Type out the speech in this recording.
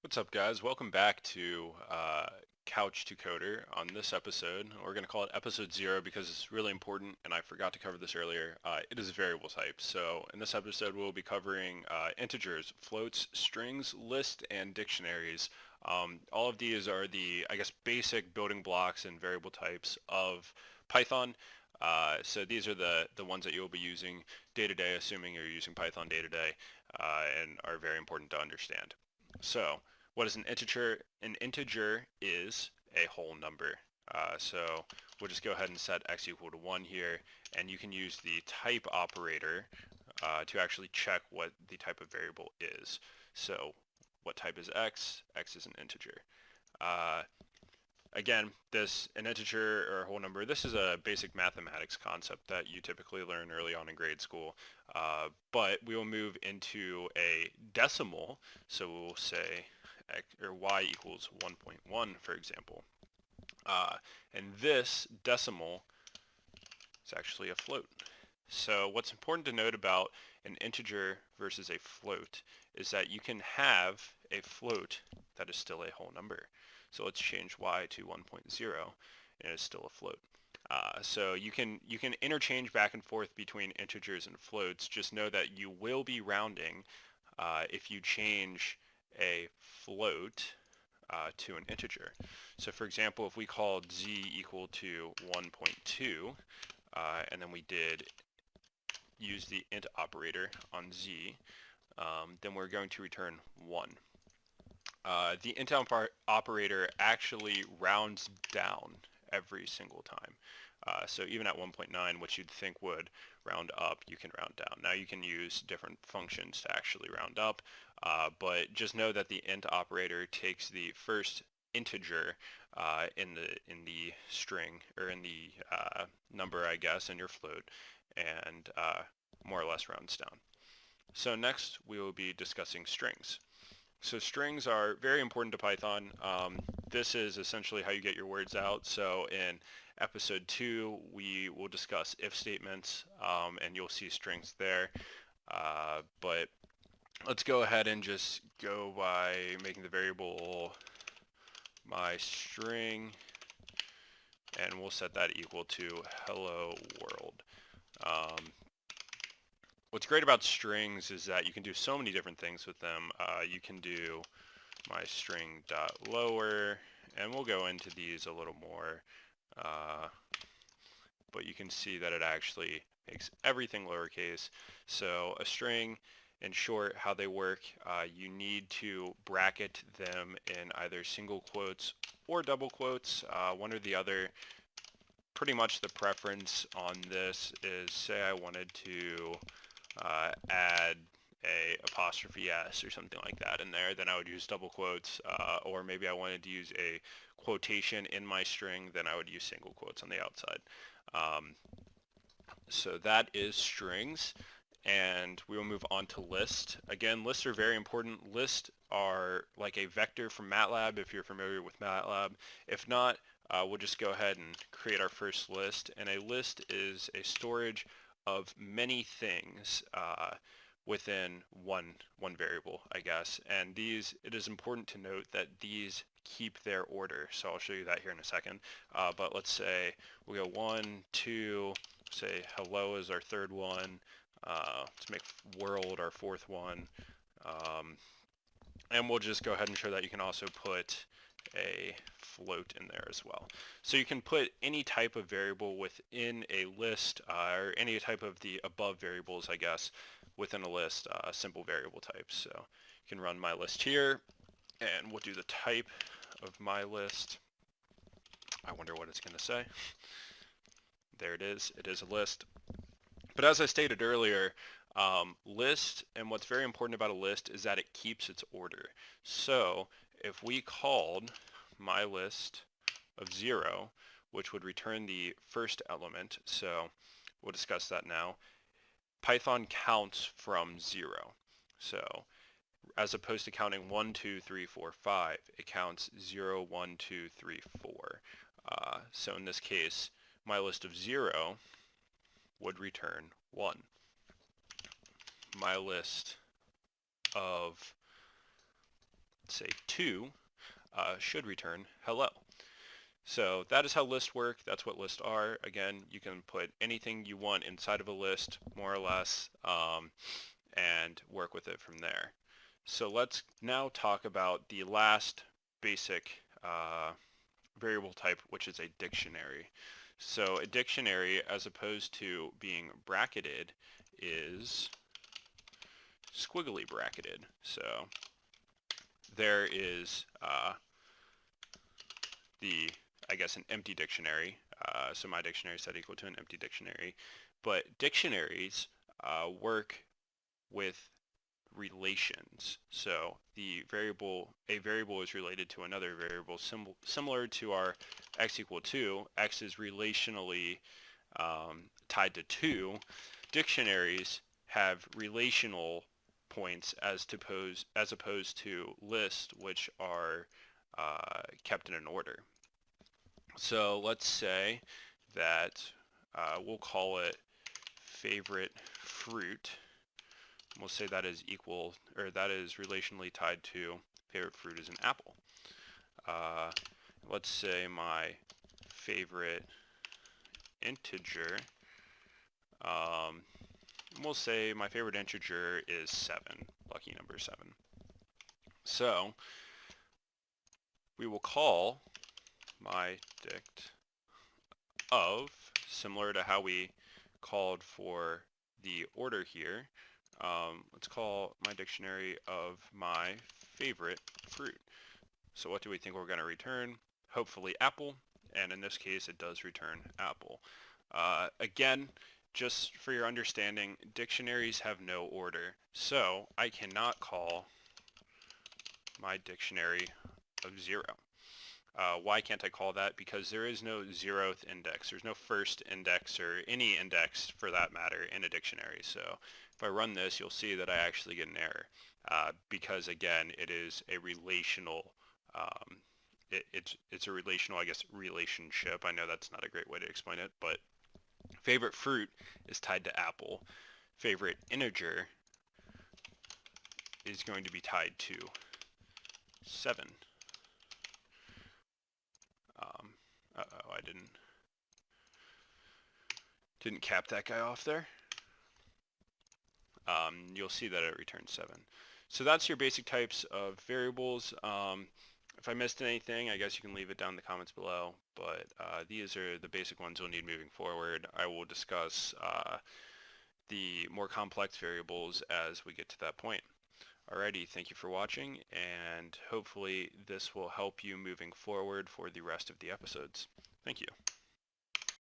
What's up, guys? Welcome back to Couch to Coder. On this episode, we're going to call it episode 0 because it's really important, and I forgot to cover this earlier. It is variable type. So in this episode, we'll be covering integers, floats, strings, lists, and dictionaries. All of these are the, I guess, basic building blocks and variable types of Python. So these are the ones that you'll be using day to day, assuming you're using Python day to day, and are very important to understand. So what is an integer? An integer is a whole number. So we'll just go ahead and set x equal to 1 here, and you can use the type operator to actually check what the type of variable is. So what type is x? X is an integer. Uh, Again, an integer or a whole number, this is a basic mathematics concept that you typically learn early on in grade school. But we will move into a decimal. So we'll say x, or y equals 1.1, for example. And this decimal is actually a float. So what's important to note about an integer versus a float is that you can have a float that is still a whole number. So let's change y to 1.0, and it's still a float. So you can interchange back and forth between integers and floats. Just know that you will be rounding if you change a float to an integer. So for example, if we called z equal to 1.2, and then we did use the int operator on z, then we're going to return 1. The int operator actually rounds down every single time. So even at 1.9, which you'd think would round up, you can round down. Now you can use different functions to actually round up, but just know that the int operator takes the first integer in the string, or in the number, I guess, in your float, and more or less rounds down. So next we will be discussing strings. So strings are very important to Python. This is essentially how you get your words out. So in episode 2, we will discuss if statements, and you'll see strings there. But let's go ahead and just go by making the variable my string, and we'll set that equal to hello world. What's great about strings is that you can do so many different things with them. You can do my string dot lower, and we'll go into these a little more, but you can see that it actually makes everything lowercase. So a string, in short, how they work, you need to bracket them in either single quotes or double quotes, one or the other. Pretty much the preference on this is, say I wanted to add a apostrophe s or something like that in there, then I would use double quotes, or maybe I wanted to use a quotation in my string, then I would use single quotes on the outside. So that is strings, and we will move on to list. Again, lists are very important. Lists are like a vector from MATLAB, if you're familiar with MATLAB. If not, we'll just go ahead and create our first list, and a list is a storage of many things within one variable, I guess. And these, it is important to note that these keep their order. So I'll show you that here in a second. But let's say we go 1, 2, say hello is our third one. Let's make world our fourth one. And we'll just go ahead and show that you can also put a float in there as well. So you can put any type of variable within a list, or any type of the above variables, I guess, within a list, simple variable types. So you can run my list here, and we'll do the type of my list. I wonder what it's going to say. There it is. It is a list. But as I stated earlier, list, and what's very important about a list is that it keeps its order. So if we called my list of 0, which would return the first element, so we'll discuss that now, Python counts from 0. So as opposed to counting 1, 2, 3, 4, 5, it counts 0, 1, 2, 3, 4. So in this case, my list of 0 would return 1. My list of say 2, should return hello. So that is how lists work. That's what lists are. Again, you can put anything you want inside of a list, more or less, and work with it from there. So let's now talk about the last basic variable type, which is a dictionary. So a dictionary, as opposed to being bracketed, is squiggly bracketed. So there is an empty dictionary. So my dictionary set equal to an empty dictionary. But dictionaries work with relations. So a variable is related to another variable, similar to our x equal 2. X is relationally tied to 2. Dictionaries have relational points as opposed to lists, which are kept in an order. So let's say that we'll call it favorite fruit. We'll say that is equal, or that is relationally tied to favorite fruit is an apple. Let's say my favorite integer, we'll say my favorite integer is 7, lucky number 7. So we will call my dict of, similar to how we called for the order here, let's call my dictionary of my favorite fruit. So what do we think we're going to return? Hopefully apple, and in this case it does return apple. Again, just for your understanding, dictionaries have no order, so I cannot call my dictionary of 0. Why can't I call that? Because there is no 0th index. There's no first index or any index for that matter in a dictionary. So if I run this, you'll see that I actually get an error because again, it is a relational. It's a relational, relationship. I know that's not a great way to explain it, but favorite fruit is tied to apple. Favorite integer is going to be tied to 7. Uh-oh, I didn't cap that guy off there. You'll see that it returns 7. So that's your basic types of variables. If I missed anything, I guess you can leave it down in the comments below, but these are the basic ones you'll need moving forward. I will discuss the more complex variables as we get to that point. Alrighty, thank you for watching, and hopefully this will help you moving forward for the rest of the episodes. Thank you.